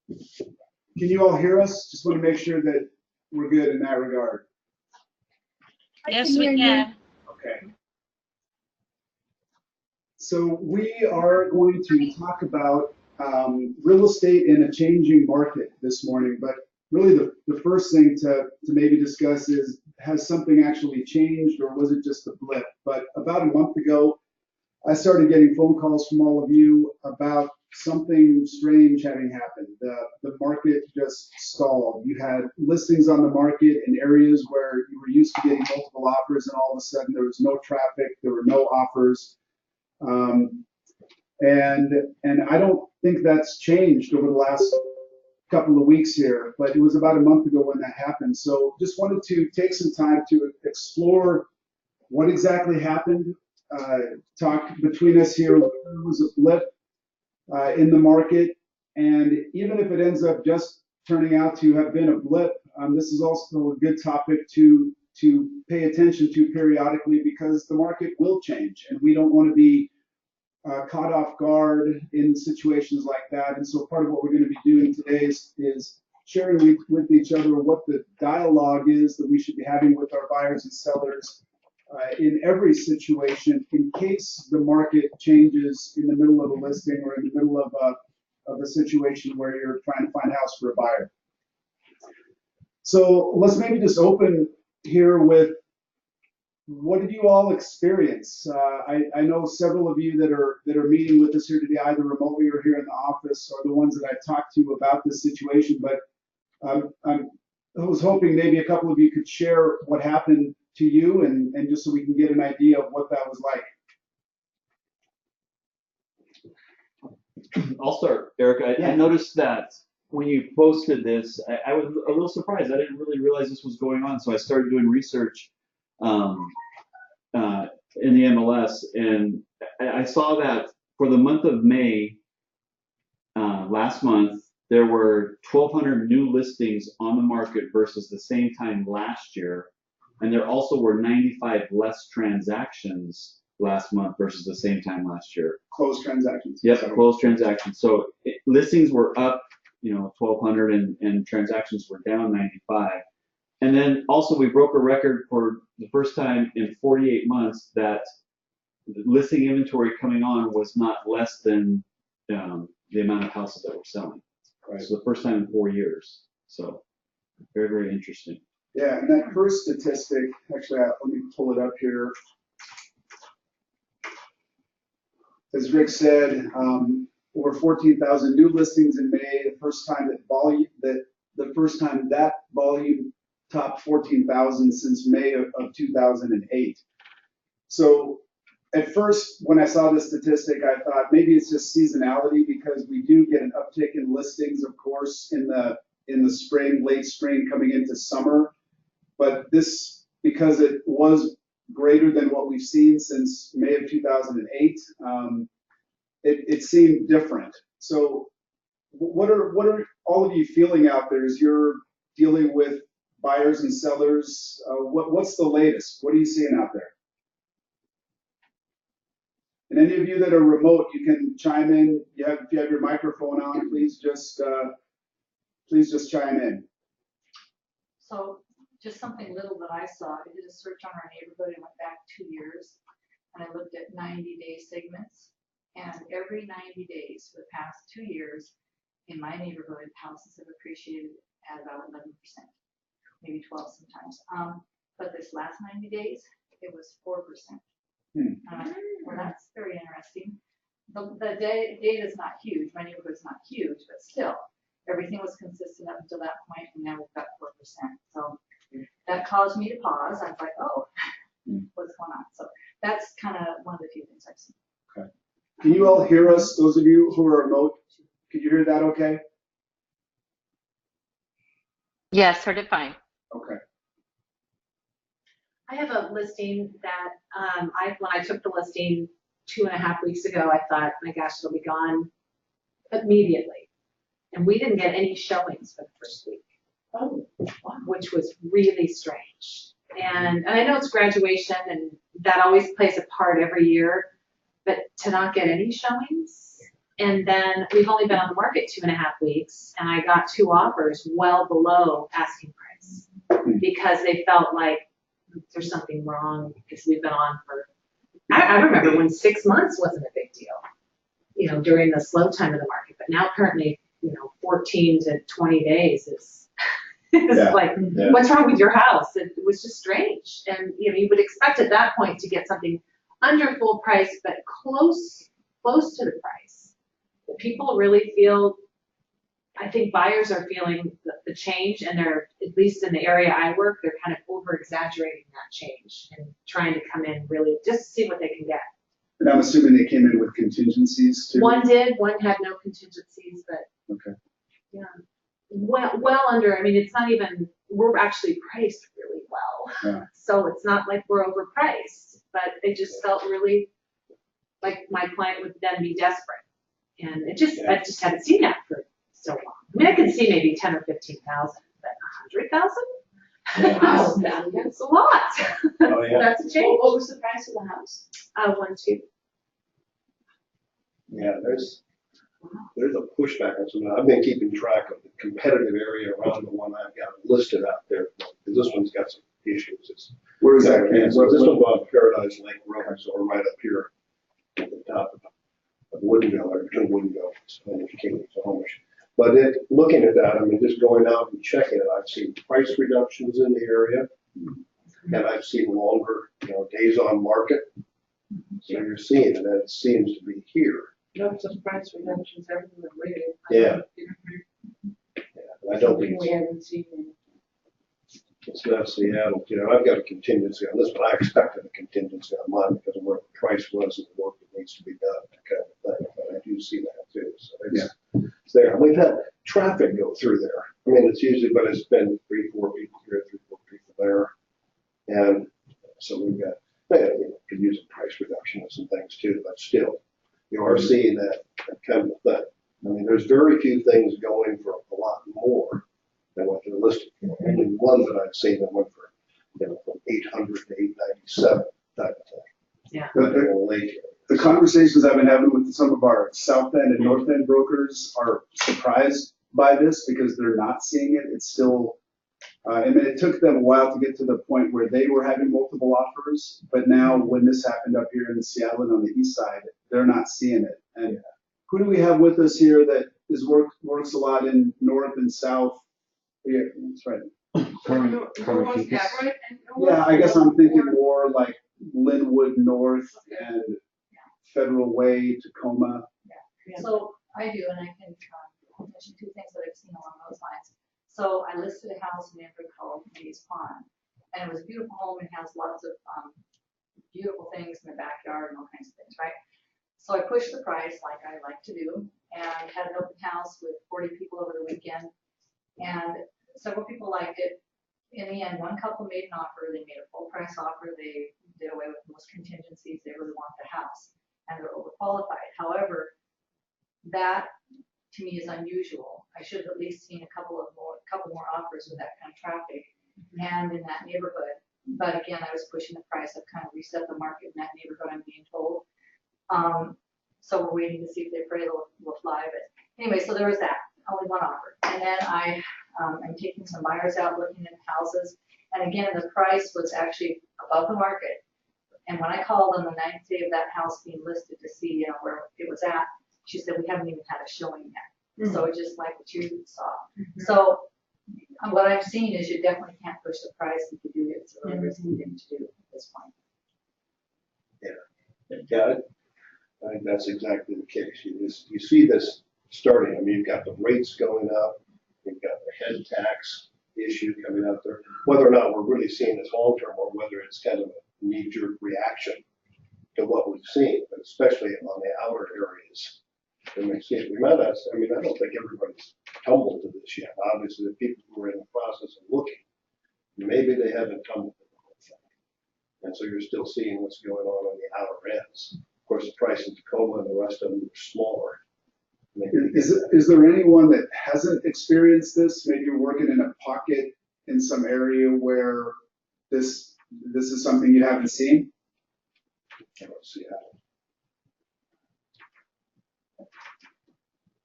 Can you all hear us? Just want to make sure that we're good in that regard. Yes, we can. Okay. So we are going to talk about real estate in a changing market this morning, but really the first thing to maybe discuss is, has something actually changed or was it just a blip? But about a month ago, I started getting phone calls from all of you about something strange having happened. The market just stalled. You had listings on the market in areas where you were used to getting multiple offers, and all of a sudden there was no traffic, there were no offers. Um, and I don't think that's changed over the last couple of weeks here, but it was about a month ago when that happened. So just wanted to take some time to explore what exactly happened, talk between us here. It was a blip in the market, and even if it ends up just turning out to have been a blip, this is also a good topic to pay attention to periodically, because the market will change, and we don't want to be caught off guard in situations like that. And so part of what we're going to be doing today is sharing with each other what the dialogue is that we should be having with our buyers and sellers in every situation, in case the market changes in the middle of a listing or in the middle of a situation where you're trying to find a house for a buyer. So let's maybe just open here with, what did you all experience? I know several of you that are meeting with us here today, either remotely or here in the office, are the ones that I've talked to about this situation. But I was hoping maybe a couple of you could share what happened to you, and just so we can get an idea of what that was like. I'll start, Eric. I noticed that when you posted this, I was a little surprised. I didn't really realize this was going on, so I started doing research in the MLS, and I saw that for the month of May, last month, there were 1,200 new listings on the market versus the same time last year, and there also were 95 less transactions last month versus the same time last year. Closed transactions. Yep, closed transactions. So listings were up, 1,200, and transactions were down 95. And then also we broke a record for the first time in 48 months that listing inventory coming on was not less than the amount of houses that we're selling. Right. So the first time in 4 years. So very, very interesting. Yeah, and that first statistic, actually, let me pull it up here. As Rick said, over 14,000 new listings in May. The first time that volume topped 14,000 since May of 2008. So at first, when I saw this statistic, I thought maybe it's just seasonality, because we do get an uptick in listings, of course, in the spring, late spring, coming into summer. But this, because it was greater than what we've seen since May of 2008, it seemed different. So what are all of you feeling out there as you're dealing with buyers and sellers? What's the latest? What are you seeing out there? And any of you that are remote, you can chime in. If you have your microphone on, please just chime in. So just something little that I saw. I did a search on our neighborhood and went back 2 years, and I looked at 90-day segments. And every 90 days for the past 2 years in my neighborhood, houses have appreciated at about 11%, maybe 12 sometimes. But this last 90 days, it was 4%. Well, that's very interesting. The data is not huge. My neighborhood's not huge, but still, everything was consistent up until that point, and now we've got 4%. So that caused me to pause. I was like, oh, what's going on? So that's kind of one of the few things I've seen. Okay. Can you all hear us, those of you who are remote? Can you hear that okay? Yes, heard it fine. Okay. I have a listing that when I took the listing 2.5 weeks ago, I thought, my gosh, it'll be gone immediately. And we didn't get any showings for the first week, which was really strange. And I know it's graduation, and that always plays a part every year, but to not get any showings, And then we've only been on the market 2.5 weeks, and I got 2 offers well below asking price because they felt like there's something wrong because we've been on for, I remember when 6 months wasn't a big deal, you know, during the slow time of the market, but now currently, you know, 14 to 20 days is like, what's wrong with your house? It was just strange. And, you know, you would expect at that point to get something under full price, but close to the price. People really feel, I think buyers are feeling the change, and they're, at least in the area I work, they're kind of over exaggerating that change and trying to come in really just to see what they can get. And I'm assuming they came in with contingencies too? One did, one had no contingencies, but Okay. yeah. Well under, I mean, it's not even, we're actually priced really well. Yeah. So it's not like we're overpriced, but they just felt really like my client would then be desperate. And it just, I just haven't seen that for so long. I mean, I can see maybe 10 or 15,000, but 100,000? Wow. That's a lot. Oh, yeah. That's a change. What was the price of the house? 1-2. Yeah, there's a pushback on some. I've been keeping track of the competitive area around the one I've got listed out there, because this one's got some issues. It's, Where is that? yeah, so this one's on Paradise Lake Road, so we're right up here at the top of Woodinville, or between Woodinville and King, Snohomish. But looking at that, I mean, just going out and checking it, I've seen price reductions in the area, and I've seen longer, you know, days on market. So you're seeing it, and it seems to be here. Lots of price reductions everywhere, really. Yeah. I don't think We haven't seen any. it's not Seattle. You know, I've got a contingency on this, but I expected a contingency on mine because of where the price was and the work that needs to be done, that kind of thing. But I do see that too. So it's there. And we've had traffic go through there. I mean, it's usually, but it's been 3-4 people here, 3-4 people there. And so we've got, you know, could use a price reduction on some things too, but still, you are seeing that kind of thing. I mean, there's very few things going for a lot more than what they're listed for. Only one that I've seen that went for, you know, from 800 to 897 type of thing. Yeah. The conversations I've been having with some of our South End and North End brokers are surprised by this because they're not seeing it. It's still, I mean, it took them a while to get to the point where they were having multiple offers, but now when this happened up here in Seattle and on the east side, they're not seeing it. And who do we have with us here that works a lot in north and south? Yeah, that's right. Carmen Chiquis. Yeah, I guess I'm thinking more like Linwood North and Federal Way, Tacoma. So I do, and I can mention 2 things that I've seen along those lines. So I listed a house in Denver called Mays Pond, and it was a beautiful home and has lots of beautiful things in the backyard and all kinds of things, right? So I pushed the price like I like to do, and had an open house with 40 people over the weekend, and several people liked it. In the end, one couple made an offer. They made a full price offer. They did away with most contingencies. They really want the house, and they're overqualified. However, that to me is unusual. I should have at least seen a couple more offers with that kind of traffic and in that neighborhood. But again, I was pushing the price. I've kind of reset the market in that neighborhood, I'm being told. So we're waiting to see if the appraisal will fly. But anyway, so there was that, only one offer. And then I'm taking some buyers out looking at houses. And again, the price was actually above the market. And when I called on the 9th day of that house being listed to see, you know, where it was at, she said, we haven't even had a showing yet. So it's just like what you saw. So what I've seen is you definitely can't push the price if you do it. It's a really risky thing to do at this point. Yeah, I think that's exactly the case. You see this starting. I mean, you've got the rates going up. You've got the head tax issue coming out there. Whether or not we're really seeing this long term or whether it's kind of a knee-jerk reaction to what we've seen, but especially on the outer areas. And we see it. We might not, I mean, I don't think everybody's tumbled to this yet. Obviously, the people who are in the process of looking, maybe they haven't tumbled to the whole thing. And so you're still seeing what's going on the outer ends. Of course, the price in Tacoma and the rest of them are smaller. Is there anyone that hasn't experienced this? Maybe you're working in a pocket in some area where this is something you haven't seen? I don't see how.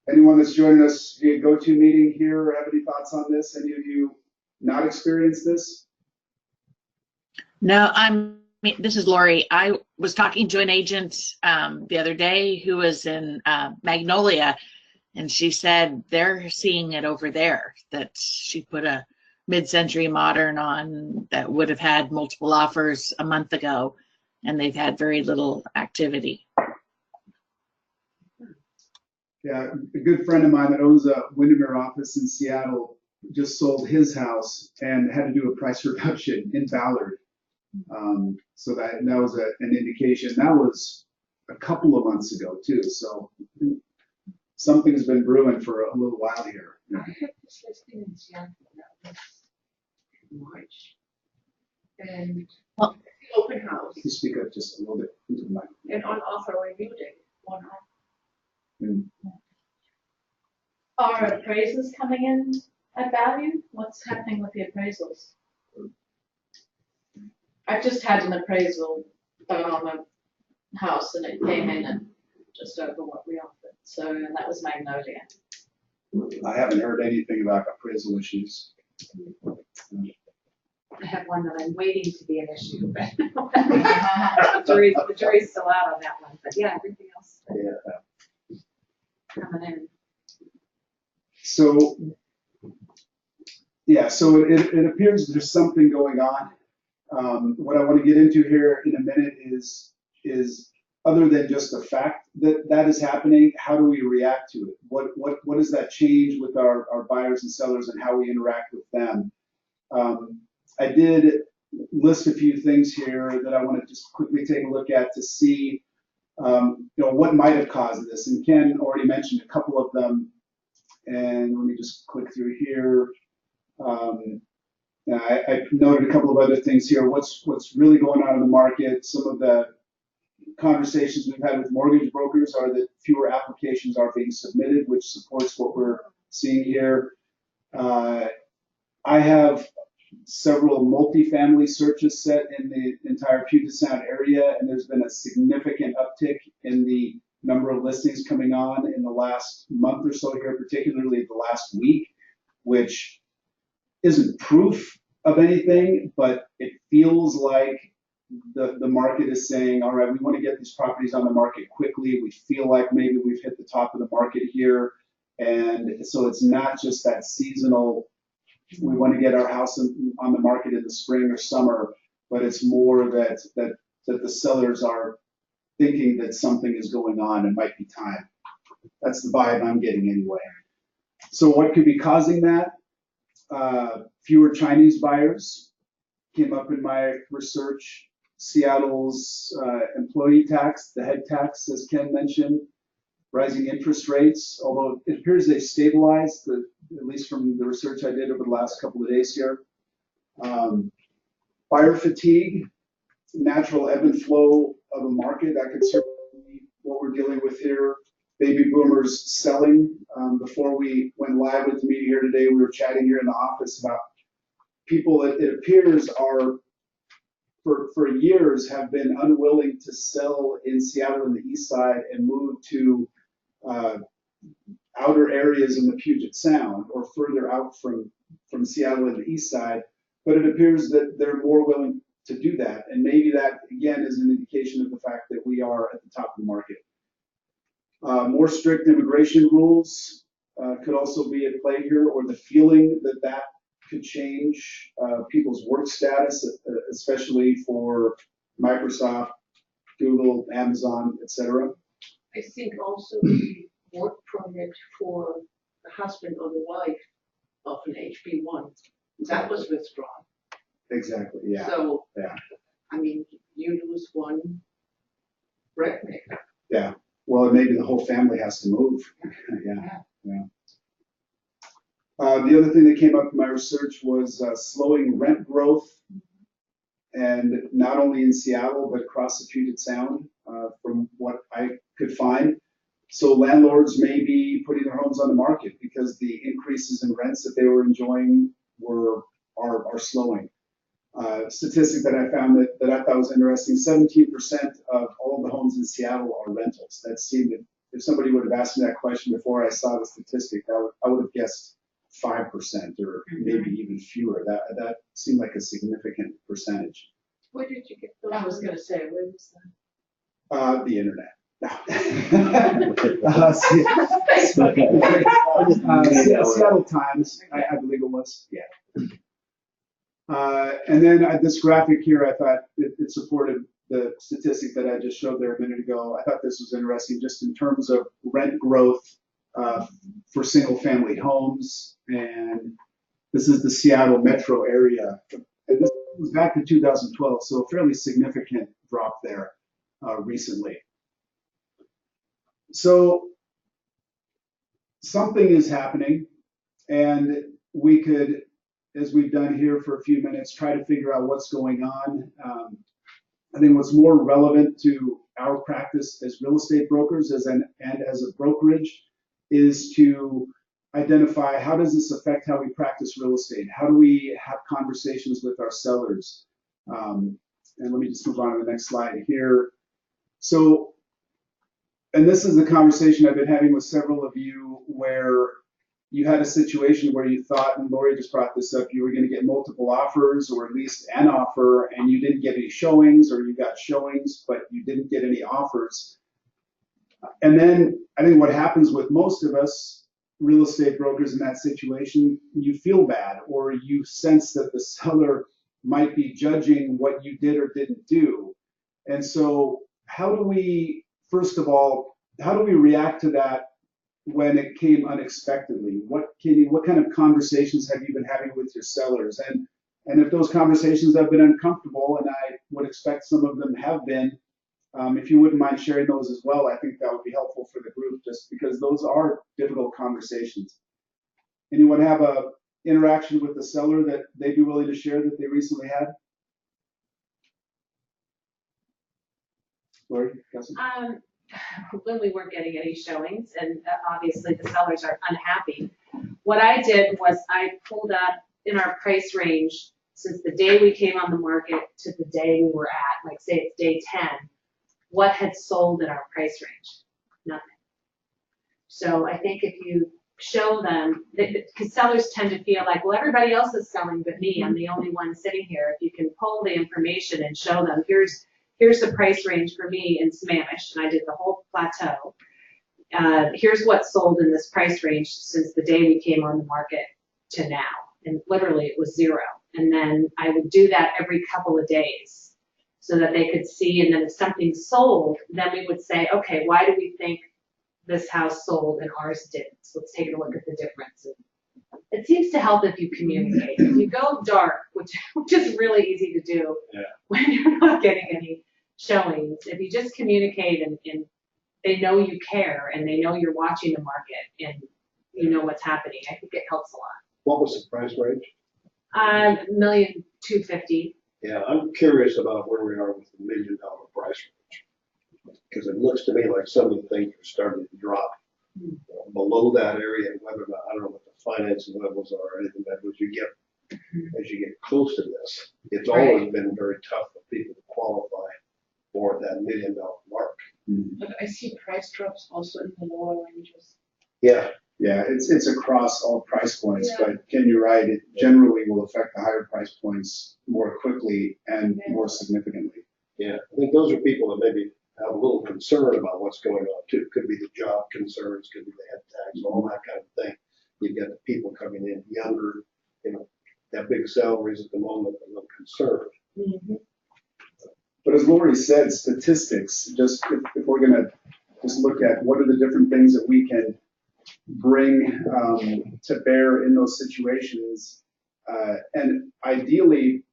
Anyone that's joining us via GoToMeeting here, have any thoughts on this? Any of you not experienced this? No, this is Lori. I was talking to an agent the other day who was in Magnolia, and she said they're seeing it over there, that she put a mid-century modern on that would have had multiple offers a month ago, and they've had very little activity. Yeah, a good friend of mine that owns a Windermere office in Seattle just sold his house and had to do a price reduction in Ballard. So that was an indication. That was a couple of months ago too. So something's been brewing for a little while here. I had this listing in Seattle that was in March. And Well- the open house Can you speak up just a little bit into the mic? and on offer reviewed it, 1 hour. Are appraisals coming in at value? What's happening with the appraisals? I've just had an appraisal done on a house and it came in at just over what we offered. So, and that was Magnolia. I haven't heard anything about appraisal issues. I have one that I'm waiting to be an issue, but the jury's still out on that one, but yeah, everything else coming in. So, yeah, so it appears there's something going on. What I want to get into here in a minute is other than just the fact that that is happening, how do we react to it? What does that change with our buyers and sellers and how we interact with them? I did list a few things here that I want to just quickly take a look at to see, what might have caused this. And Ken already mentioned a couple of them. And let me just click through here. I noted a couple of other things here. What's really going on in the market? Some of the conversations we've had with mortgage brokers are that fewer applications are being submitted, which supports what we're seeing here. I have several multifamily searches set in the entire Puget Sound area, and there's been a significant uptick in the number of listings coming on in the last month or so here, particularly the last week, which isn't proof of anything, but it feels like the market is saying, all right, we want to get these properties on the market quickly. We feel like maybe we've hit the top of the market here. And so it's not just that seasonal, we want to get our house on the market in the spring or summer, but it's more that the sellers are thinking that something is going on and might be time. That's the vibe I'm getting anyway. So what could be causing that? Fewer Chinese buyers came up in my research. Seattle's employee tax, the head tax, as Ken mentioned, rising interest rates, although it appears they've stabilized, at least from the research I did over the last couple of days here. Buyer fatigue, natural ebb and flow of a market, that could certainly be what we're dealing with here. Baby boomers selling. Before we went live with the meeting here today, we were chatting here in the office about people that it appears are, for years, have been unwilling to sell in Seattle and the east side and move to outer areas in the Puget Sound or further out from Seattle and the east side. But it appears that they're more willing to do that. And maybe that, again, is an indication of the fact that we are at the top of the market. More strict immigration rules could also be at play here, or the feeling that could change people's work status, especially for Microsoft, Google, Amazon, etc. I think also the work permit for the husband or the wife of an HB1, that was withdrawn. Exactly, yeah. So, Yeah. I mean, you lose one bread maker. Yeah, well, maybe the whole family has to move. Yeah. The other thing that came up in my research was slowing rent growth, and not only in Seattle, but across the Puget Sound, from what I could find. So landlords may be putting their homes on the market because the increases in rents that they were enjoying are slowing. Statistic that I found that I thought was interesting, 17% of all the homes in Seattle are rentals. That seemed to if somebody would have asked me that question before I saw the statistic, I would have guessed 5% or maybe even fewer. That seemed like a significant percentage. Where did you get those? I was gonna say, where was that? The internet. Seattle Times, I believe it was. Yeah. And then this graphic here, I thought it supported the statistic that I just showed there a minute ago. I thought this was interesting just in terms of rent growth for single family homes. And this is the Seattle metro area. And this was back to 2012, so a fairly significant drop there recently. So something is happening, and we could, as we've done here for a few minutes, try to figure out what's going on. I think what's more relevant to our practice as real estate brokers and as a brokerage is to identify how does this affect how we practice real estate? How do we have conversations with our sellers? And let me just move on to the next slide here. So, and this is the conversation I've been having with several of you where you had a situation where you thought, and Lori just brought this up, you were going to get multiple offers or at least an offer, and you didn't get any showings, or you got showings, but you didn't get any offers. And then I think what happens with most of us real estate brokers in that situation, you feel bad, or you sense that the seller might be judging what you did or didn't do. And so how do we, first of all, how do we react to that when it came unexpectedly? What kind of conversations have you been having with your sellers? And if those conversations have been uncomfortable, and I would expect some of them have been, if you wouldn't mind sharing those as well, I think that would be helpful for the group, just because those are difficult conversations. Anyone have a interaction with the seller that they'd be willing to share that they recently had? Lori, when we weren't getting any showings, and obviously the sellers are unhappy. What I did was I pulled up in our price range since the day we came on the market to the day we were at, like say it's day 10, what had sold in our price range? Nothing. So I think if you show them, because sellers tend to feel like, well, everybody else is selling but me, I'm the only one sitting here. If you can pull the information and show them, here's the price range for me in Sammamish, and I did the whole plateau. Here's what sold in this price range since the day we came on the market to now. And literally it was 0. And then I would do that every couple of days so that they could see. And then if something sold, then we would say, okay, why do we think this house sold and ours didn't? So let's take a look at the difference. It seems to help if you communicate. If you go dark, which is really easy to do when you're not getting any showings, if you just communicate and they know you care and they know you're watching the market and you know what's happening, I think it helps a lot. What was the price range? $1,250,000. Yeah, I'm curious about where we are with the $1 million price range. Because it looks to me like some of the things are starting to drop below that area, and whether or not, I don't know what the financing levels are or anything, but as you get close to this, it's always been very tough for people to qualify for that $1 million mark. But I see price drops also in the lower ranges. Yeah. Yeah, it's across all price points, but Ken, you're right, it generally will affect the higher price points more quickly and more significantly. Yeah, I think those are people that maybe have a little concern about what's going on too. Could be the job concerns, could be the head tax, all that kind of thing. You've got the people coming in younger, have big salaries at the moment, a little concerned. Mm-hmm. But as Lori said, statistics, just if we're gonna just look at what are the different things that we can bring to bear in those situations, and ideally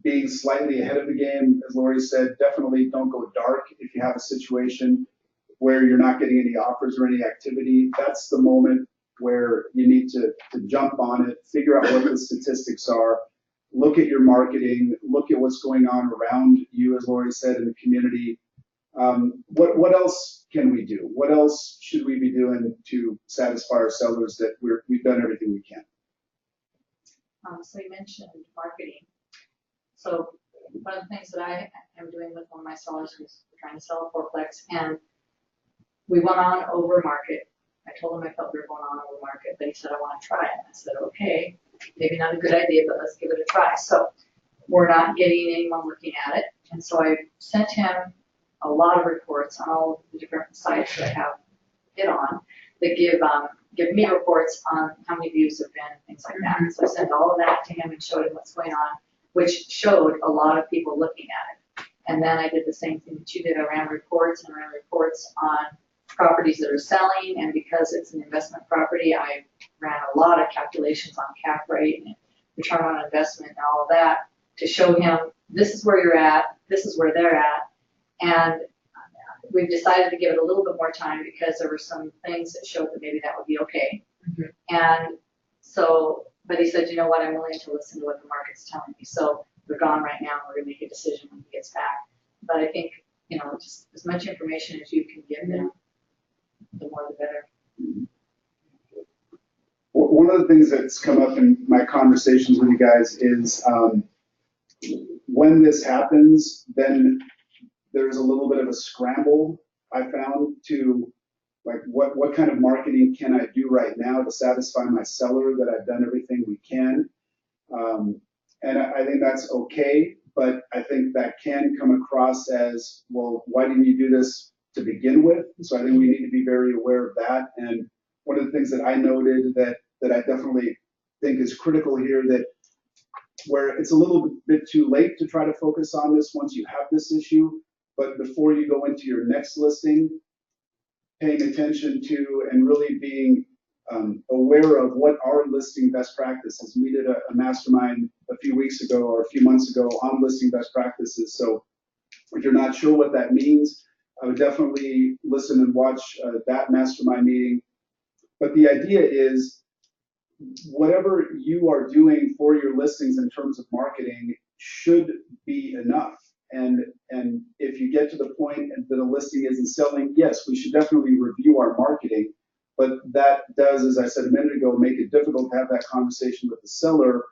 being slightly ahead of the game, as Lori said, definitely don't go dark if you have a situation where you're not getting any offers or any activity. That's the moment where you need to jump on it, figure out what the statistics are, look at your marketing, look at what's going on around you, as Lori said, in the community. What else can we do? What else should we be doing to satisfy our sellers that we've done everything we can? So you mentioned marketing. So one of the things that I am doing with one of my sellers who's trying to sell a fourplex, and we went on over market. I told him I felt we were going on over market, but he said, I want to try it. I said, okay, maybe not a good idea, but let's give it a try. So we're not getting anyone looking at it. And so I sent him a lot of reports on all the different sites that I have it on that give me reports on how many views there have been and things like that. So I sent all of that to him and showed him what's going on, which showed a lot of people looking at it. And then I did the same thing that you did. I ran reports on properties that are selling, and because it's an investment property, I ran a lot of calculations on cap rate and return on investment and all of that to show him this is where you're at, this is where they're at, and we've decided to give it a little bit more time because there were some things that showed that maybe that would be okay. And so, but he said, you know what, I'm willing to listen to what the market's telling me. So they're gone right now, and we're gonna make a decision when he gets back. But I think, you know, just as much information as you can give them, the more the better. One of the things that's come up in my conversations with you guys is when this happens, then there's a little bit of a scramble I found to like what kind of marketing can I do right now to satisfy my seller that I've done everything we can. And I think that's okay, but I think that can come across as, well, why didn't you do this to begin with? So I think we need to be very aware of that. And one of the things that I noted that I definitely think is critical here, that where it's a little bit too late to try to focus on this once you have this issue, but before you go into your next listing, paying attention to and really being aware of what are listing best practices. We did a mastermind a few weeks ago or a few months ago on listing best practices. So if you're not sure what that means, I would definitely listen and watch that mastermind meeting. But the idea is whatever you are doing for your listings in terms of marketing should be enough. And if you get to the point that a listing isn't selling, yes, we should definitely review our marketing. But that does, as I said a minute ago, make it difficult to have that conversation with the seller,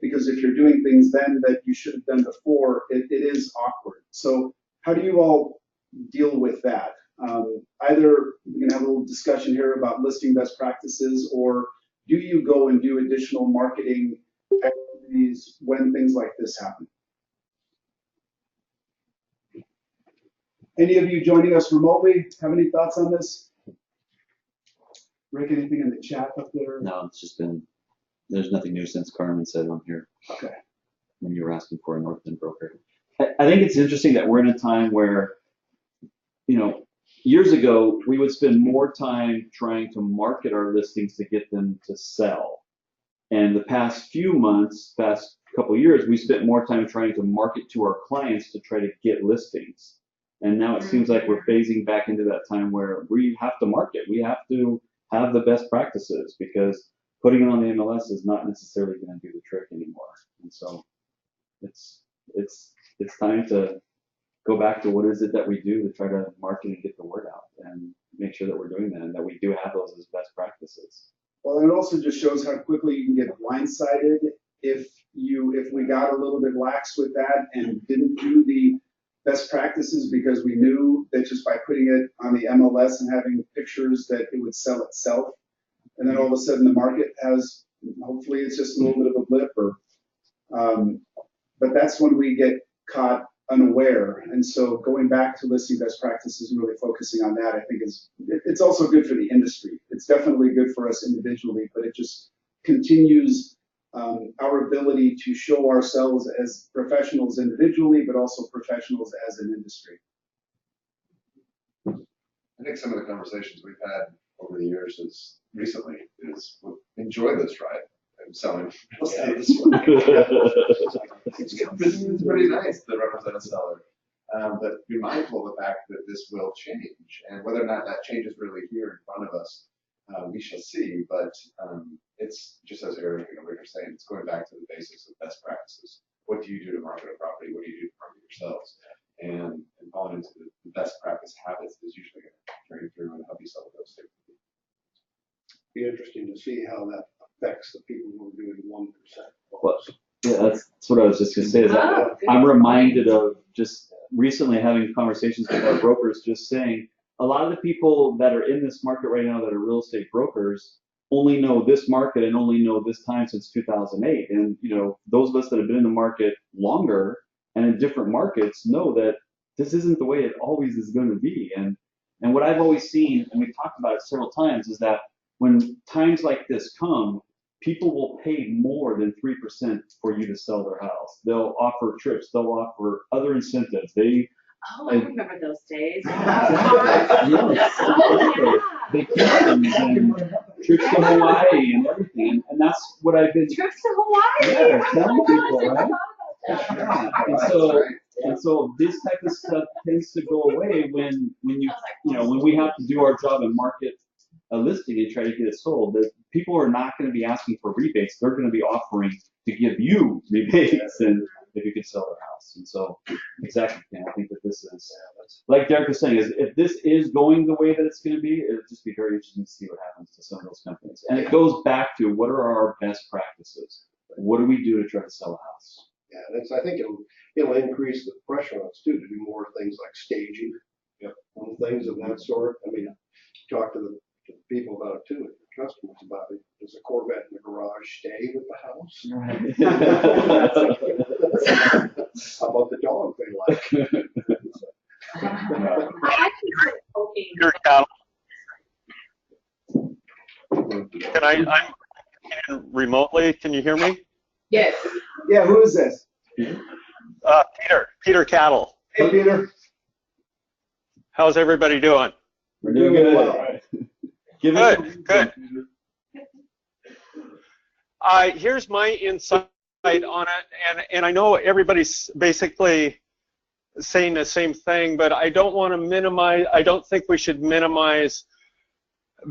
because if you're doing things then that you should have done before, it is awkward. So how do you all deal with that? Either we can have a little discussion here about listing best practices, or do you go and do additional marketing activities when things like this happen? Any of you joining us remotely have any thoughts on this? Rick, anything in the chat up there? No, it's just been, there's nothing new since Carmen said on here. Okay. When you were asking for a North End broker. I think it's interesting that we're in a time where, you know, years ago, we would spend more time trying to market our listings to get them to sell. And the past few months, past couple of years, we spent more time trying to market to our clients to try to get listings. And now it seems like we're phasing back into that time where we have to market. We have to have the best practices, because putting it on the MLS is not necessarily going to do the trick anymore. And so it's time to go back to what is it that we do to try to market and get the word out and make sure that we're doing that and that we do have those as best practices. Well, it also just shows how quickly you can get blindsided if we got a little bit lax with that and didn't do the best practices because we knew that just by putting it on the MLS and having pictures that it would sell itself. And then all of a sudden the market has, hopefully it's just a little bit of a blip, or, but that's when we get caught unaware. And so going back to listing best practices and really focusing on that, I think it's also good for the industry. It's definitely good for us individually, but it just continues our ability to show ourselves as professionals individually, but also professionals as an industry. I think some of the conversations we've had over the years recently is enjoy this ride. I'm selling real estate this way. It's pretty nice to represent a seller. But be mindful of the fact that this will change, and whether or not that change is really here in front of us, we shall see. But it's just as Eric and Rick are saying, it's going back to the basics of best practices. What do you do to market a property? What do you do to market yourselves? And falling into the best practice habits is usually going to carry through and help you sell those things. Be interesting to see how that affects the people who are doing 1%. Well, yeah, that's what I was just going to say. Is Oh, good I'm reminded of just recently having conversations with our brokers, just saying, a lot of the people that are in this market right now that are real estate brokers only know this market and only know this time since 2008. And, you know, those of us that have been in the market longer and in different markets know that this isn't the way it always is going to be. And what I've always seen, and we've talked about it several times, is that when times like this come, people will pay more than 3% for you to sell their house. They'll offer trips. They'll offer other incentives. Oh, I remember those days. Yes. Vacations and trips to Hawaii and everything. And that's what I've been Trips to Hawaii. yeah, telling Oh my people, gosh, I right? forgot about that. Yeah. And so this type of stuff tends to go away when when we have to do our job and market a listing and try to get it sold. That people are not going to be asking for rebates. They're going to be offering to give you rebates and if you could sell their house. And so exactly, Ken, I think that this is like Derek was saying, is if this is going the way that it's going to be, it'll just be very interesting to see what happens to some of those companies. And it goes back to what are our best practices? What do we do to try to sell a house? Yeah, and I think it'll increase the pressure on us too to do more things like staging, and things of that sort. I mean, talk to the people about it too, the customers about it. Does a Corvette in the garage stay with the house? How about the dog they like? I keep hoping. Peter Cattle. Can I'm remotely? Can you hear me? Yes. Yeah, who is this? Peter Cattle. Hey, Peter. How's everybody doing? We're doing good. Well. Good. Here's my insight on it, and I know everybody's basically saying the same thing, but I don't want to minimize. I don't think we should minimize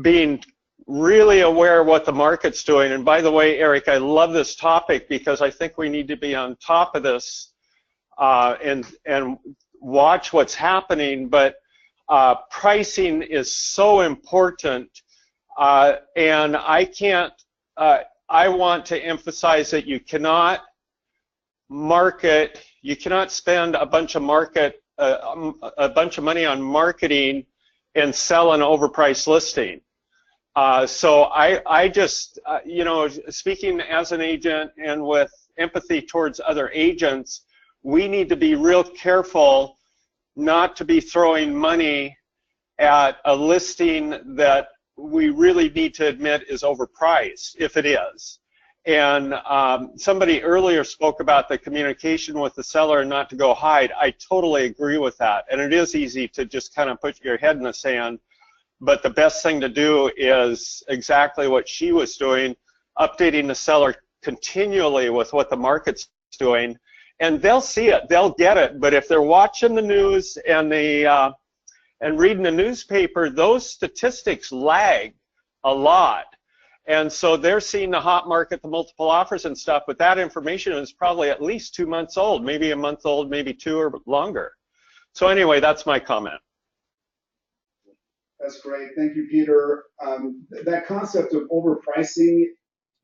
being really aware of what the market's doing. And by the way, Eric, I love this topic because I think we need to be on top of this and watch what's happening. But pricing is so important, and I can't. I want to emphasize that you cannot market. You cannot spend a bunch of money on marketing and sell an overpriced listing. So I just, speaking as an agent and with empathy towards other agents, we need to be real careful not to be throwing money at a listing that we really need to admit is overpriced, if it is. And somebody earlier spoke about the communication with the seller and not to go hide. I totally agree with that. And it is easy to just kind of put your head in the sand. But the best thing to do is exactly what she was doing, updating the seller continually with what the market's doing. And they'll see it, they'll get it. But if they're watching the news and reading the newspaper, those statistics lag a lot. And so they're seeing the hot market, the multiple offers and stuff, but that information is probably at least 2 months old, maybe a month old, maybe 2 or longer. So anyway, that's my comment. That's great. Thank you, Peter. That concept of overpricing,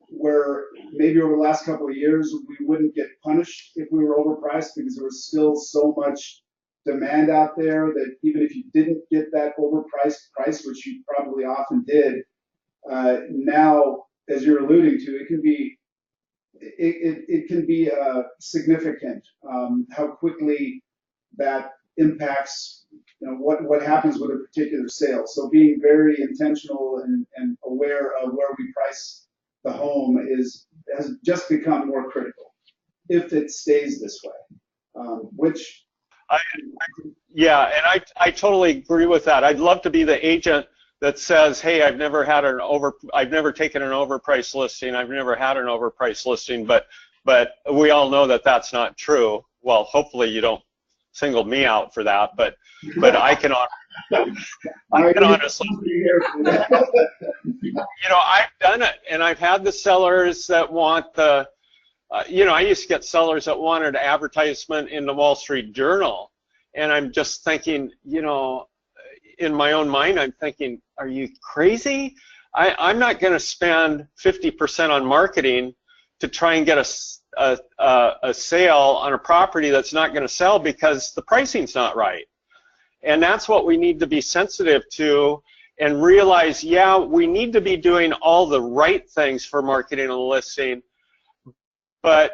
where maybe over the last couple of years we wouldn't get punished if we were overpriced because there was still so much demand out there that even if you didn't get that overpriced price, which you probably often did, now, as you're alluding to, it can be significant how quickly that impacts what happens with a particular sale. So being very intentional and aware of where we price the home has just become more critical if it stays this way, Yeah, and I totally agree with that. I'd love to be the agent that says, hey, I've never taken an overpriced listing, I've never had an overpriced listing, but we all know that that's not true. Well, hopefully you don't single me out for that, but I can honestly, I've done it, and I've had the sellers that want the, I used to get sellers that wanted advertisement in the Wall Street Journal, and I'm just thinking, in my own mind, I'm thinking, are you crazy? I'm not going to spend 50% on marketing to try and get a sale on a property that's not going to sell because the pricing's not right. And that's what we need to be sensitive to and realize, yeah, we need to be doing all the right things for marketing and listing, but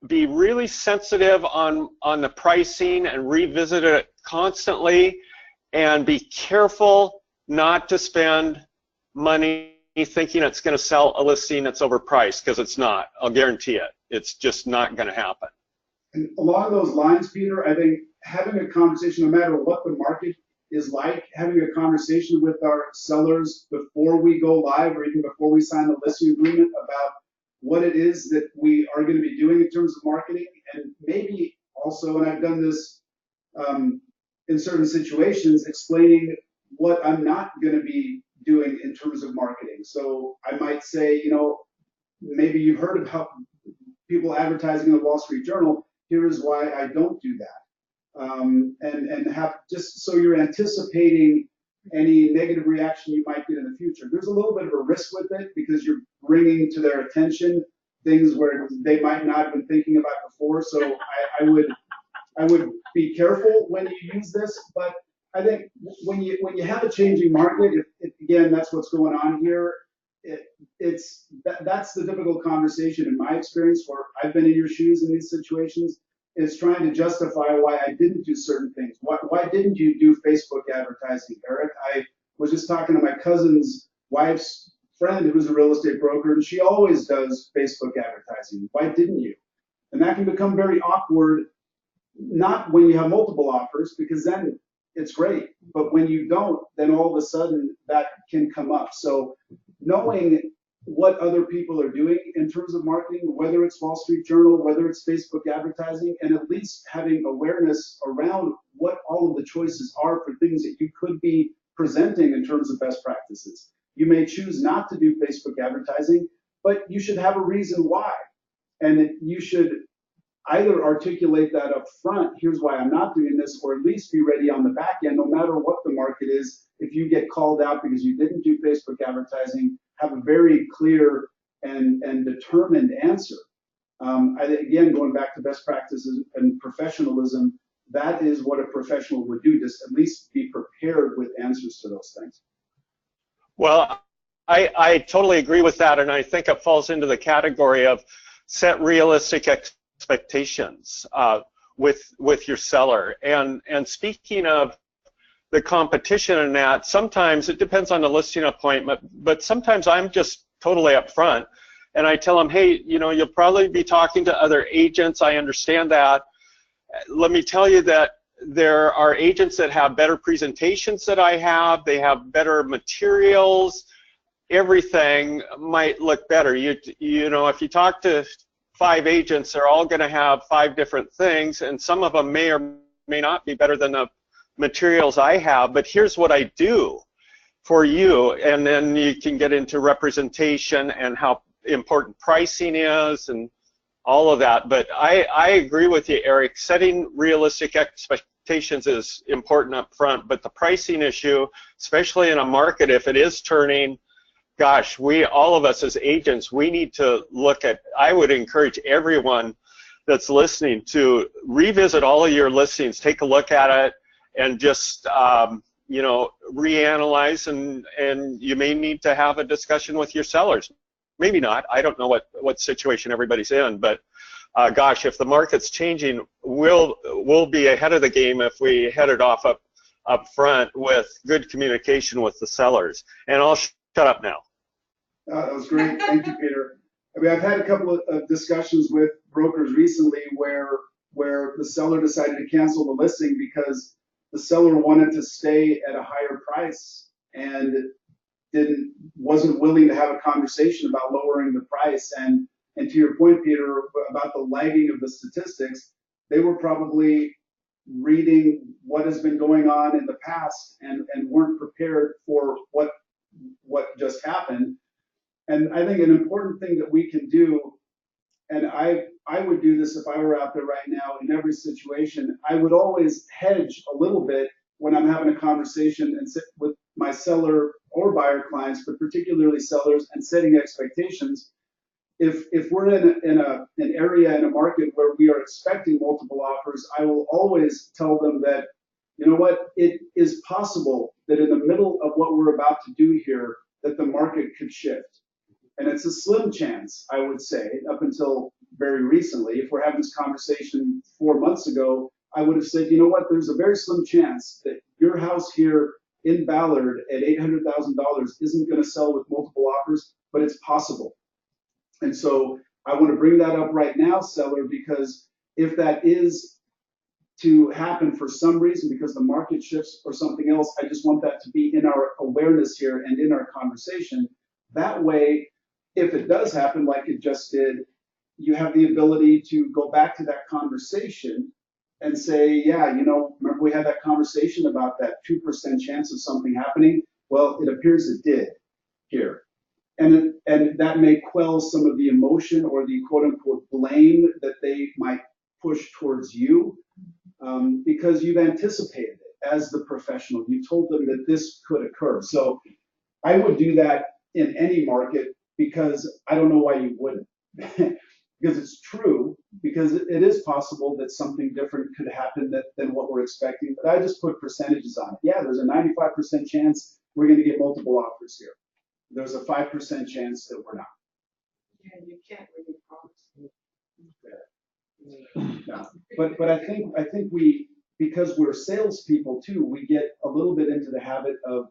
be really sensitive on the pricing and revisit it constantly, and be careful not to spend money thinking it's going to sell a listing that's overpriced, because it's not. I'll guarantee it. It's just not going to happen. And along those lines, Peter, I think having a conversation, no matter what the market is like, having a conversation with our sellers before we go live or even before we sign the listing agreement about what it is that we are going to be doing in terms of marketing, and maybe also, and I've done this in certain situations, explaining what I'm not going to be doing in terms of marketing. So I might say, you know, maybe you've heard about people advertising in the Wall Street Journal. Here's why I don't do that. And have, just so you're anticipating any negative reaction you might get in the future. There's a little bit of a risk with it because you're bringing to their attention things where they might not have been thinking about before. So I would be careful when you use this. But I think when you have a changing market, again, that's what's going on here. That's the difficult conversation in my experience, where I've been in your shoes in these situations, is trying to justify why I didn't do certain things. Why didn't you do Facebook advertising, Eric? I was just talking to my cousin's wife's friend who's a real estate broker, and she always does Facebook advertising. Why didn't you? And that can become very awkward, not when you have multiple offers, because then it's great. But when you don't, then all of a sudden that can come up. So knowing what other people are doing in terms of marketing, whether it's Wall Street Journal, whether it's Facebook advertising, and at least having awareness around what all of the choices are for things that you could be presenting in terms of best practices. You may choose not to do Facebook advertising, but you should have a reason why. And you should either articulate that up front, here's why I'm not doing this, or at least be ready on the back end, no matter what the market is. If you get called out because you didn't do Facebook advertising, have a very clear and determined answer. Again, going back to best practices and professionalism, that is what a professional would do, just at least be prepared with answers to those things. Well, I totally agree with that, and I think it falls into the category of set realistic expectations with your seller. And speaking of the competition in that, sometimes it depends on the listing appointment, but sometimes I'm just totally upfront, and I tell them, hey, you know, you'll probably be talking to other agents. I understand that. Let me tell you that there are agents that have better presentations than I have. They have better materials. Everything might look better. You know, if you talk to 5 agents, they're all going to have 5 different things, and some of them may or may not be better than the materials I have. But here's what I do for you, and then you can get into representation and how important pricing is and all of that. But I agree with you, Eric. Setting realistic expectations is important up front, but the pricing issue, especially in a market, if it is turning, gosh, all of us as agents, we need to look at, I would encourage everyone that's listening to revisit all of your listings, take a look at it, and just, you know, reanalyze, and you may need to have a discussion with your sellers. Maybe not. I don't know what situation everybody's in, but gosh, if the market's changing, we'll be ahead of the game if we head it off up front with good communication with the sellers. And I'll shut up now. That was great. Thank you, Peter. I mean, I've had a couple of discussions with brokers recently where the seller decided to cancel the listing because the seller wanted to stay at a higher price and wasn't willing to have a conversation about lowering the price. And to your point, Peter, about the lagging of the statistics, they were probably reading what has been going on in the past and weren't prepared for what just happened. And I think an important thing that we can do, and I would do this if I were out there right now in every situation, I would always hedge a little bit when I'm having a conversation and sit with my seller or buyer clients, but particularly sellers, and setting expectations. If we're in an area in a market where we are expecting multiple offers, I will always tell them that you know what, it is possible that in the middle of what we're about to do here, that the market could shift. And it's a slim chance, I would say, up until very recently. If we're having this conversation 4 months ago, I would have said, you know what, there's a very slim chance that your house here in Ballard at $800,000 isn't going to sell with multiple offers, but it's possible. And so I want to bring that up right now, seller, because if that is to happen for some reason, because the market shifts or something else, I just want that to be in our awareness here and in our conversation. That way, if it does happen like it just did, you have the ability to go back to that conversation and say, yeah, you know, remember we had that conversation about that 2% chance of something happening? Well, it appears it did here. And that may quell some of the emotion or the quote unquote blame that they might push towards you, because you've anticipated it as the professional. You told them that this could occur. So I would do that in any market, because I don't know why you wouldn't. Because it's true, because it is possible that something different could happen than what we're expecting. But I just put percentages on it. Yeah, there's a 95% chance we're going to get multiple offers here. There's a 5% chance that we're not. Yeah, you can't really promise. No. But I think we, because we're salespeople too, we get a little bit into the habit of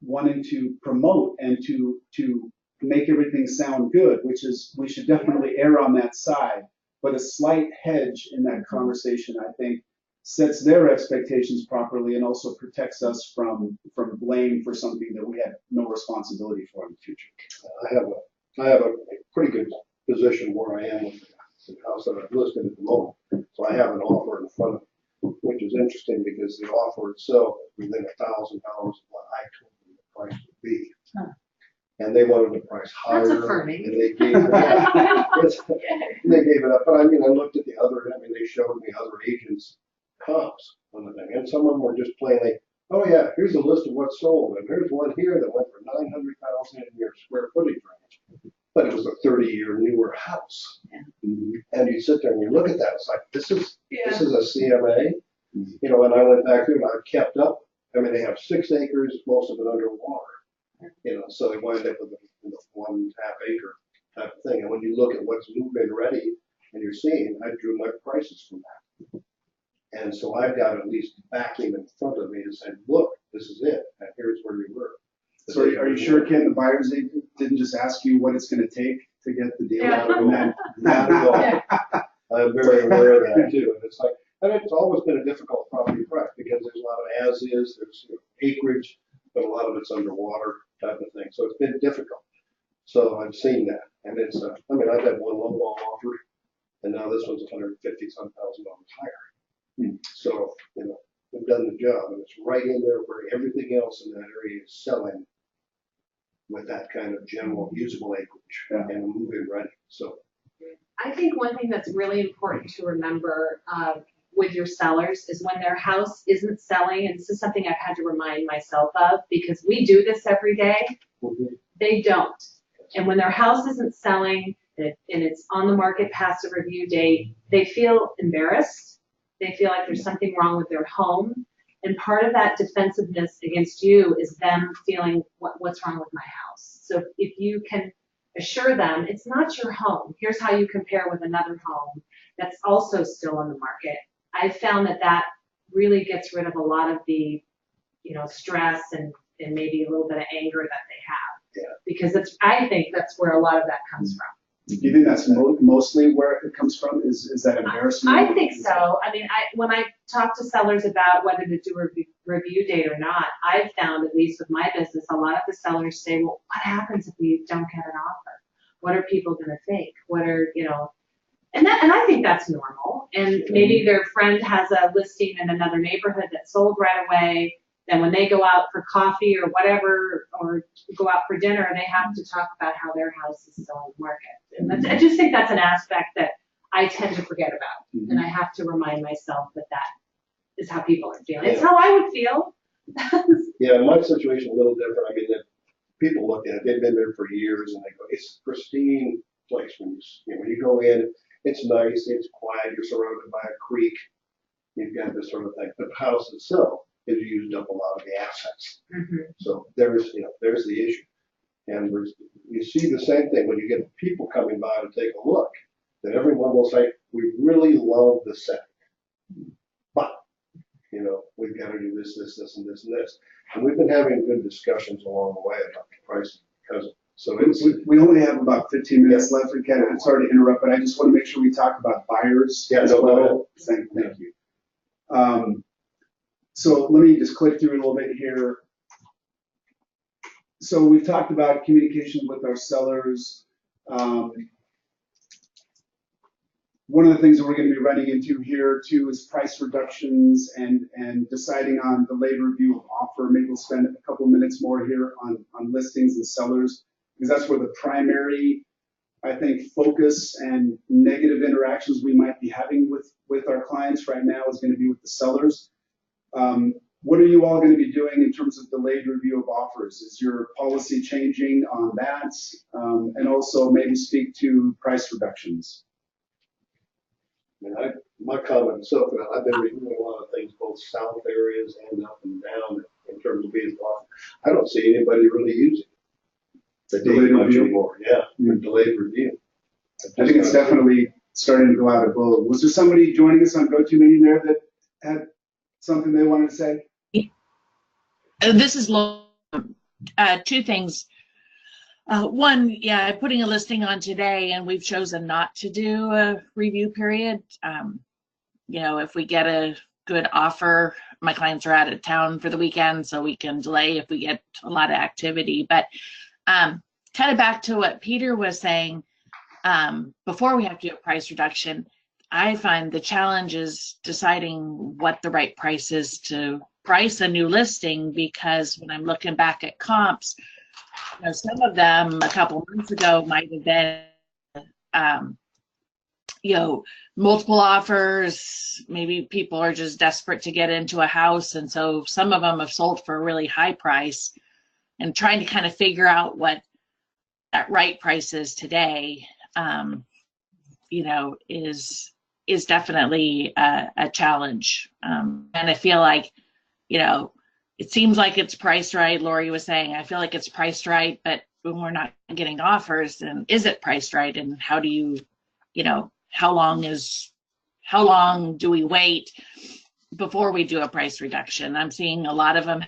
wanting to promote and to make everything sound good, which is, we should definitely err on that side. But a slight hedge in that conversation, I think, sets their expectations properly and also protects us from blame for something that we had no responsibility for in the future. I have a pretty good position where I am with the house that I've listed at the moment. So I have an offer in front of me, which is interesting because the offer itself is within $1,000 of what I told them the price would be. Huh. And they wanted the price higher. That's affirming. And they gave it up. They gave it up. But I mean, I looked at the other, they showed me other agents' comps on the thing. And some of them were just plain like, oh yeah, here's a list of what's sold. And here's one here that went for 900,000 in your square footage range. But it was a 30-year newer house. Yeah. And you sit there and you look at that, it's like, this is a CMA. You know, and I went back through and I've kept up. I mean, they have 6 acres, most of it underwater. You know, so they wind up with a 1.5 acre type of thing. And when you look at what's move-in ready, and you're seeing, I drew my prices from that. And so I've got at least backing in front of me and said, look, this is it, and here's where you were. So are you sure, Ken, the buyer's agent didn't just ask you what it's going to take to get the deal out of the man? Not at all. I'm very aware of that too. And it's like, and it's always been a difficult property price because there's a lot of as-is, there's acreage, but a lot of it's underwater type of thing. So it's been difficult. So I've seen that. And it's, I mean, I've had one lowball offer, and now this one's $150,000 higher. So, you know, they've done the job, and it's right in there where everything else in that area is selling with that kind of general usable acreage and move-in ready. So I think one thing that's really important to remember with your sellers is when their house isn't selling, and this is something I've had to remind myself of because we do this every day, they don't. And when their house isn't selling and it's on the market past a review date, they feel embarrassed. They feel like there's something wrong with their home. And part of that defensiveness against you is them feeling what's wrong with my house. So if you can assure them it's not your home, here's how you compare with another home that's also still on the market. I've found that really gets rid of a lot of the, you know, stress and maybe a little bit of anger that they have. Yeah. Because I think that's where a lot of that comes from. Do you think that's mostly where it comes from? Is that embarrassment? I think so. I mean, when I talk to sellers about whether to do a review date or not, I've found, at least with my business, a lot of the sellers say, well, what happens if we don't get an offer? What are people going to think? What are, you know, and I think that's normal. And maybe their friend has a listing in another neighborhood that sold right away. Then when they go out for coffee or whatever, or go out for dinner, they have to talk about how their house is still on the market. And I just think that's an aspect that I tend to forget about. And I have to remind myself that is how people are feeling. It's how I would feel. Yeah, my situation is a little different. I mean, people look at it, they've been there for years and they go, it's a pristine place. When you go in, it's nice, it's quiet, you're surrounded by a creek. you've got this sort of thing. But the house itself has used up a lot of the assets. Mhm. So there's the issue. And you see the same thing when you get people coming by to take a look, that everyone will say, we really love the setting, but, we've got to do this, this, this, and this, and this. And we've been having good discussions along the way about the pricing because of it. So We only have about 15 minutes left. We can, I'm sorry to interrupt, but I just want to make sure we talk about buyers Yeah, as no, go well. Thank you. So let me just click through a little bit here. So we've talked about communication with our sellers. One of the things that we're going to be running into here too is price reductions and deciding on the delayed review of offer. Maybe we'll spend a couple of minutes more here on listings and sellers, because that's where the primary, I think, focus and negative interactions we might be having with our clients right now is going to be with the sellers. What are you all going to be doing in terms of delayed review of offers? Is your policy changing on that? And also maybe speak to price reductions. My comment, so I've been reviewing a lot of things, both south areas and up and down in terms of being off. I don't see anybody really using the Delayed much review? anymore. Yeah, delayed review. I think it's definitely starting to go out of vogue. Was there somebody joining us on GoToMeeting there that had something they wanted to say? This is two things. One, yeah, putting a listing on today, and we've chosen not to do a review period. If we get a good offer, my clients are out of town for the weekend, so we can delay if we get a lot of activity. But kind of back to what Peter was saying, before we have to do a price reduction, I find the challenge is deciding what the right price is to price a new listing, because when I'm looking back at comps, some of them a couple months ago might have been, multiple offers. Maybe people are just desperate to get into a house. And so some of them have sold for a really high price, and trying to kind of figure out what that right price is today, is definitely a challenge. And I feel like, it seems like it's priced right. Lori was saying, I feel like it's priced right, but when we're not getting offers, then is it priced right? And how do you, how long do we wait before we do a price reduction? I'm seeing a lot of them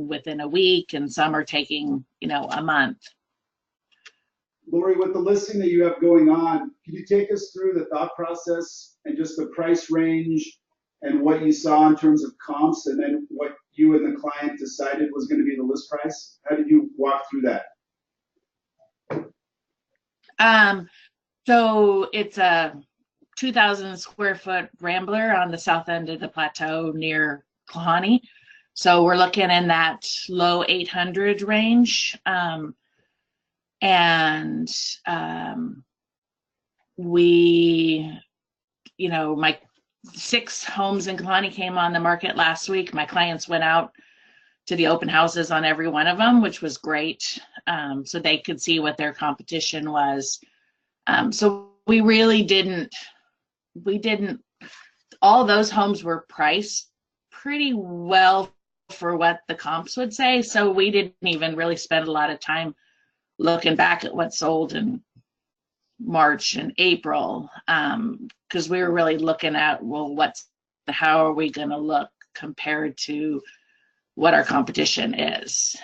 within a week, and some are taking, a month. Lori, with the listing that you have going on, can you take us through the thought process and just the price range and what you saw in terms of comps, and then what you and the client decided was going to be the list price? How did you walk through that? So it's a 2,000 square foot rambler on the south end of the plateau near Klahani. So we're looking in that low 800 range. My 6 homes in Kalani came on the market last week. My clients went out to the open houses on every one of them, which was great. So they could see what their competition was. So we really didn't, all those homes were priced pretty well for what the comps would say. So we didn't even really spend a lot of time looking back at what sold in March and April, because we were really looking at, well, how are we going to look compared to what our competition is?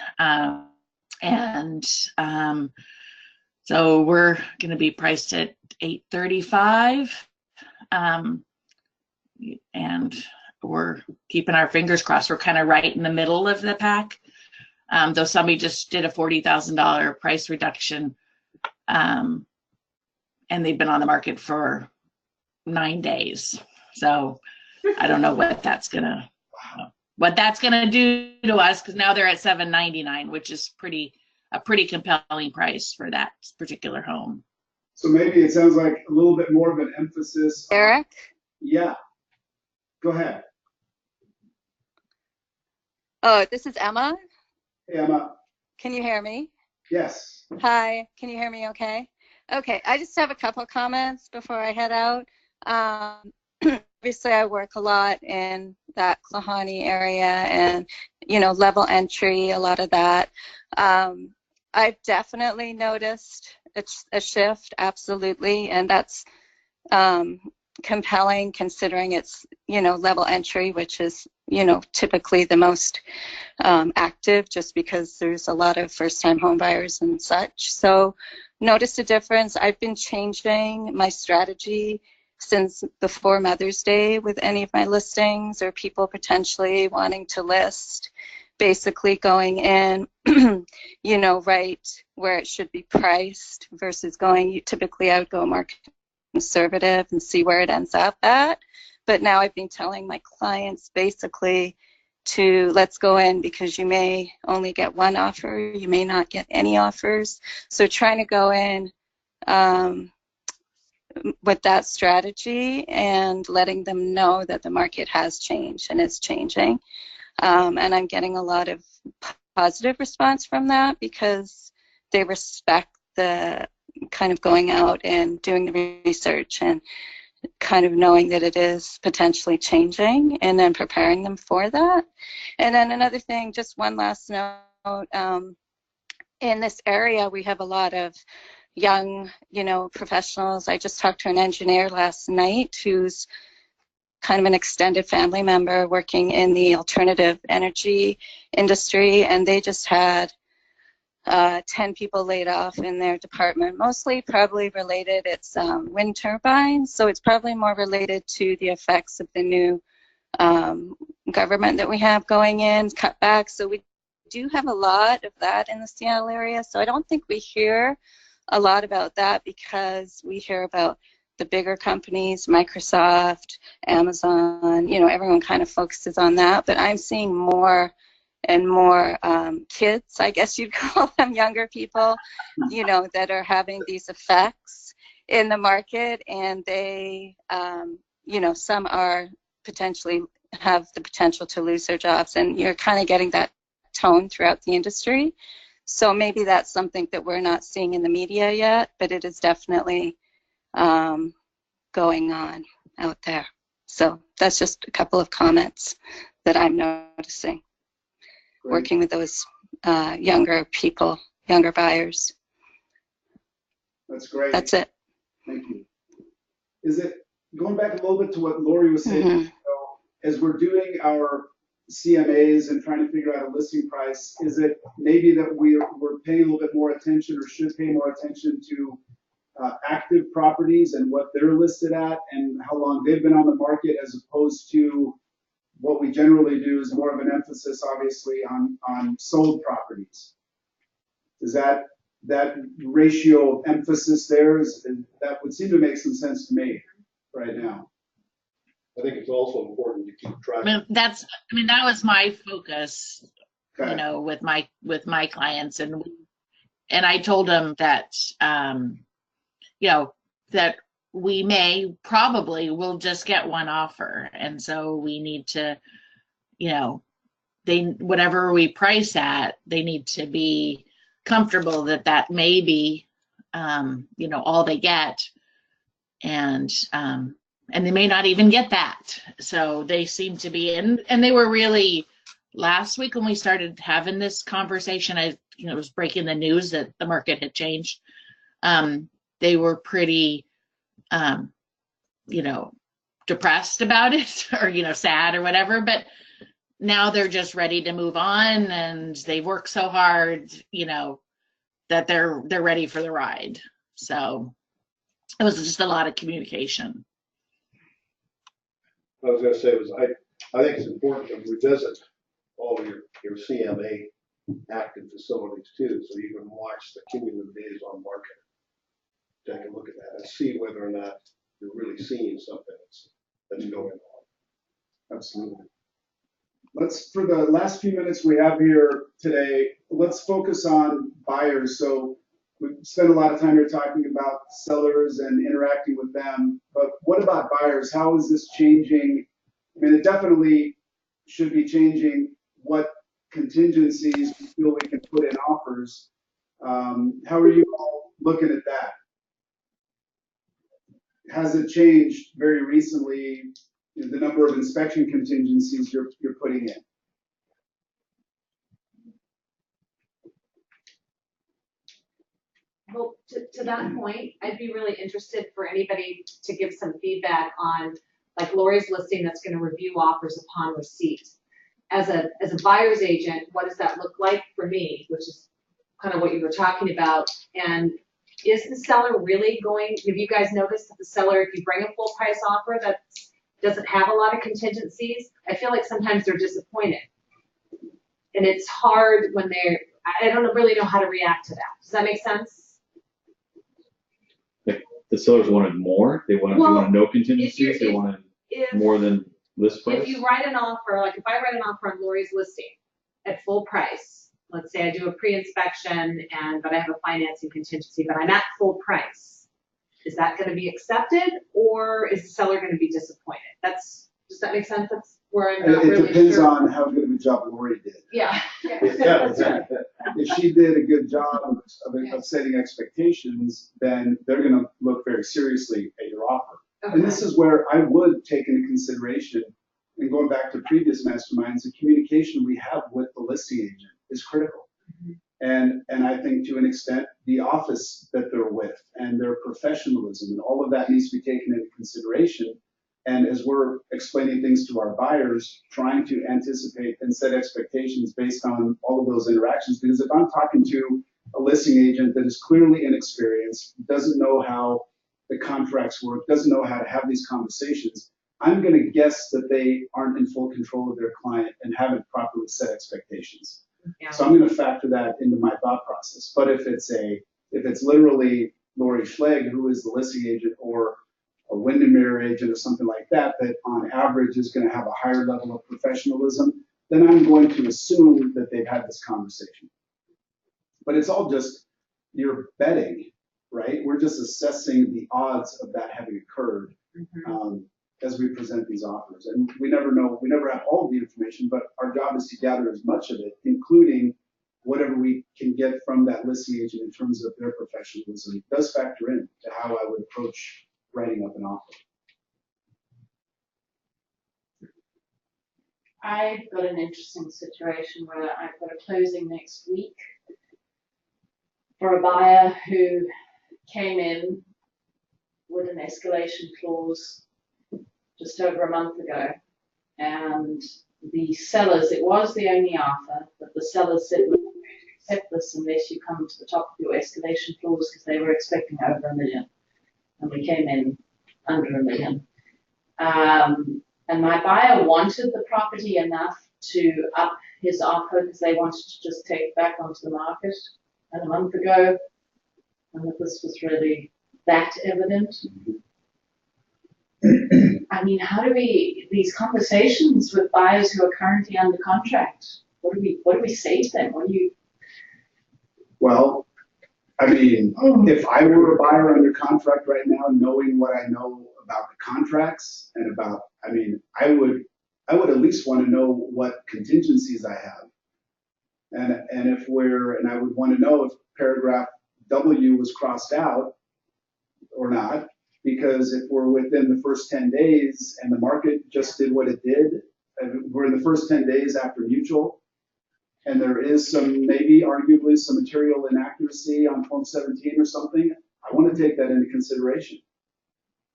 So we're going to be priced at $835, and we're keeping our fingers crossed. We're kind of right in the middle of the pack. Though somebody just did a $40,000 price reduction, and they've been on the market for 9 days. So I don't know what that's gonna do to us, because now they're at $799, which is a pretty compelling price for that particular home. So maybe it sounds like a little bit more of an emphasis. Eric? Yeah. Go ahead. Oh, this is Emma. Hey, Emma. Can you hear me? Yes. Hi, can you hear me okay? Okay, I just have a couple comments before I head out. obviously I work a lot in that Klahani area and, you know, level entry, a lot of that. I've definitely noticed a shift, absolutely, and that's compelling considering it's, you know, level entry, which is, you know, typically the most active just because there's a lot of first-time home buyers and such. So noticed a difference. I've been changing my strategy since before Mother's Day with any of my listings or people potentially wanting to list, basically going in, you know, right where it should be priced versus going, typically I would go more conservative and see where it ends up at. But now I've been telling my clients basically to let's go in because you may only get one offer, you may not get any offers. So trying to go in with that strategy and letting them know that the market has changed and is changing. And I'm getting a lot of positive response from that because they respect the kind of going out and doing the research and kind of knowing that it is potentially changing and then preparing them for that. And then another thing, just one last note, in this area we have a lot of young, you know, professionals. I just talked to an engineer last night who's kind of an extended family member working in the alternative energy industry, and they just had 10 people laid off in their department, mostly probably related, it's wind turbines, so it's probably more related to the effects of the new government that we have going in, cutbacks. So we do have a lot of that in the Seattle area, so I don't think we hear a lot about that because we hear about the bigger companies, Microsoft, Amazon, you know, everyone kind of focuses on that, but I'm seeing more and more kids, I guess you'd call them, younger people, you know, that are having these effects in the market, and they, you know, some are potentially have the potential to lose their jobs, and you're kind of getting that tone throughout the industry. So maybe that's something that we're not seeing in the media yet, but it is definitely going on out there. So that's just a couple of comments that I'm noticing. Great. Working with those younger people, younger buyers. That's great. That's it. Thank you. Is it, going back a little bit to what Lori was saying, Mm-hmm. as we're doing our CMAs and trying to figure out a listing price, is it maybe that we're paying a little bit more attention or should pay more attention to active properties and what they're listed at and how long they've been on the market, as opposed to what we generally do is more of an emphasis, obviously, on sold properties? Is that ratio of emphasis there, that would seem to make some sense to me right now. I think it's also important to keep track. That was my focus, Okay. you know, with my clients, and I told them that, you know, that we probably will just get one offer, and so we need to, you know, whatever we price at, they need to be comfortable that may be, you know, all they get, and they may not even get that. So they seem to be, and they were really, last week when we started having this conversation, I, you know, was breaking the news that the market had changed. They were pretty, you know, depressed about it, or, you know, sad or whatever, but now they're just ready to move on, and they've worked so hard, you know, that they're ready for the ride. So it was just a lot of communication. I was going to say I think it's important to revisit all of your CMA active facilities too, so you can watch the cumulative days on market. Take a look at that and see whether or not you're really seeing something that's going on. Absolutely. For the last few minutes we have here today, let's focus on buyers. So we spent a lot of time here talking about sellers and interacting with them, but what about buyers? How is this changing? I mean, it definitely should be changing what contingencies we feel we can put in offers. How are you all looking at that? Has it changed very recently the number of inspection contingencies you're putting in. Well, to that point, I'd be really interested for anybody to give some feedback on, like Lori's listing that's going to review offers upon receipt. As a buyer's agent, what does that look like for me, which is kind of what you were talking about? And is the seller really going, have you guys noticed that the seller, if you bring a full price offer that doesn't have a lot of contingencies, I feel like sometimes they're disappointed. And it's hard when I don't really know how to react to that. Does that make sense? The sellers wanted more. They wanted no contingencies. They wanted more than list price. If you write an offer, like if I write an offer on Lori's listing at full price, let's say I do a pre-inspection but I have a financing contingency, but I'm at full price, is that going to be accepted, or is the seller going to be disappointed? Does that make sense? That's where I'm not really sure. It depends on how good of a job Lori did. Yeah. If she did a good job of setting expectations, then they're going to look very seriously at your offer. Okay. And this is where I would take into consideration, and going back to previous masterminds, the communication we have with the listing agent is critical. Mm-hmm. And I think to an extent, the office that they're with and their professionalism and all of that needs to be taken into consideration. And as we're explaining things to our buyers, trying to anticipate and set expectations based on all of those interactions. Because if I'm talking to a listing agent that is clearly inexperienced, doesn't know how the contracts work, doesn't know how to have these conversations, I'm going to guess that they aren't in full control of their client and haven't properly set expectations. Yeah. So I'm going to factor that into my thought process. But if it's literally Lori Schlegg, who is the listing agent, or a Windermere agent or something like that, that on average is going to have a higher level of professionalism, then I'm going to assume that they've had this conversation. But it's all just, you're betting, right? We're just assessing the odds of that having occurred as we present these offers. And we never know, we never have all of the information, but our job is to gather as much of it, including whatever we can get from that listing agent in terms of their professionalism. It does factor in to how I would approach writing up an offer. I've got an interesting situation where I've got a closing next week for a buyer who came in with an escalation clause just over a month ago. And the sellers, it was the only offer, but the sellers said, we're not going to accept this unless you come to the top of your escalation clause, because they were expecting over $1 million. And we came in under $1 million. And my buyer wanted the property enough to up his offer because they wanted to just take it back onto the market a month ago. And that this was really that evident. I mean, how do these conversations with buyers who are currently under contract, what do we say to them? Well, I mean, if I were a buyer under contract right now, knowing what I know about the contracts and about, I mean, I would at least want to know what contingencies I have. And I would want to know if paragraph W was crossed out or not, because if we're within the first 10 days and the market just did what it did, and we're in the first 10 days after mutual, and there is maybe arguably some material inaccuracy on Form 17 or something, I want to take that into consideration.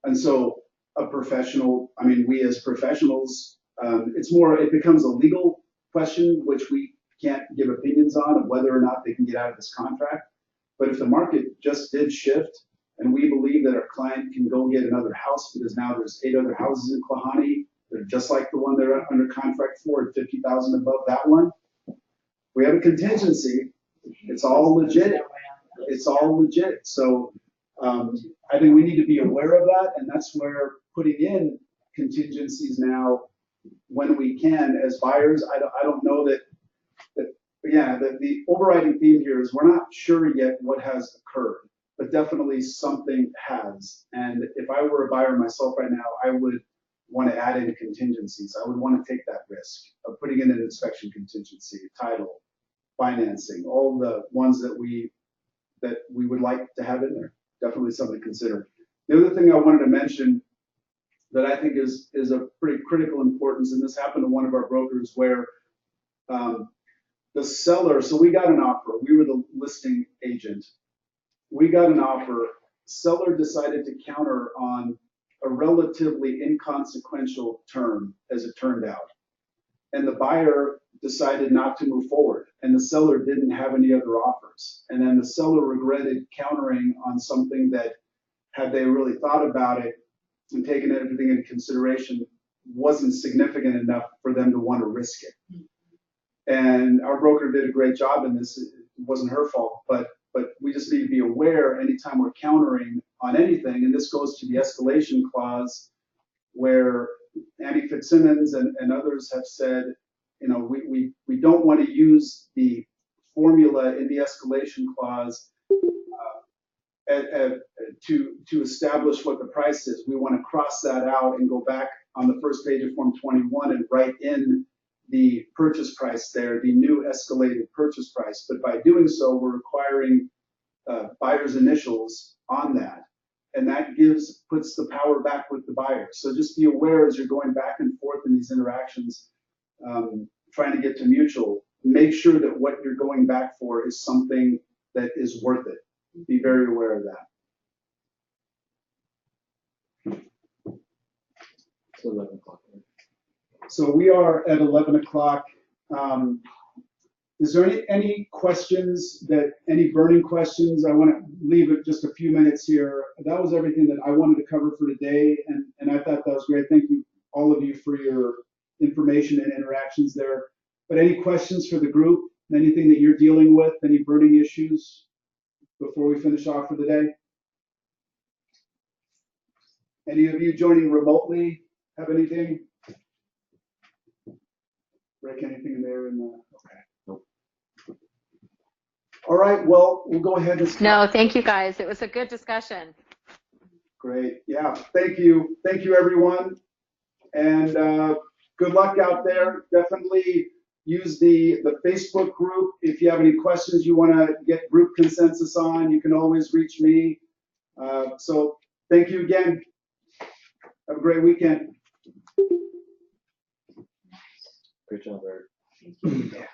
And so we as professionals, it becomes a legal question, which we can't give opinions on of whether or not they can get out of this contract. But if the market just did shift and we believe that our client can go get another house because now there's 8 other houses in Klahani, they're just like the one they're under contract for at $50,000 above that one, we have a contingency. It's all legit. It's all legit. So I think we need to be aware of that, and that's where putting in contingencies now, when we can, as buyers, I don't know that the overriding theme here is we're not sure yet what has occurred, but definitely something has. And if I were a buyer myself right now, I would want to add in contingencies. I would want to take that risk of putting in an inspection contingency, title, financing, all the ones that we would like to have in there. Definitely something to consider. The other thing I wanted to mention that I think is a pretty critical importance, and this happened to one of our brokers where the seller, so we got an offer, we were the listing agent. We got an offer, seller decided to counter on a relatively inconsequential term, as it turned out. And the buyer decided not to move forward, and the seller didn't have any other offers. And then the seller regretted countering on something that, had they really thought about it and taken everything into consideration, wasn't significant enough for them to want to risk it. And our broker did a great job in this. It wasn't her fault, but we just need to be aware anytime we're countering on anything, and this goes to the escalation clause where Andy Fitzsimmons and others have said, you know, we don't want to use the formula in the escalation clause to establish what the price is. We want to cross that out and go back on the first page of Form 21 and write in the purchase price there, the new escalated purchase price. But by doing so, we're requiring buyer's initials on that. And that puts the power back with the buyer. So just be aware as you're going back and forth in these interactions, trying to get to mutual, make sure that what you're going back for is something that is worth it. Be very aware of that. It's 11 o'clock. So we are at 11 o'clock. Is there any questions, any burning questions? I want to leave it just a few minutes here. That was everything that I wanted to cover for today, and I thought that was great. Thank you, all of you, for your information and interactions there. But any questions for the group? Anything that you're dealing with? Any burning issues before we finish off for the day? Any of you joining remotely have anything? Break anything in there? Okay. Nope. All right, well, we'll go ahead and start. No, thank you guys. It was a good discussion. Great. Yeah, thank you. Thank you, everyone. And good luck out there. Definitely use the Facebook group. If you have any questions you want to get group consensus on, you can always reach me. So thank you again. Have a great weekend. Great job, Eric. Yeah.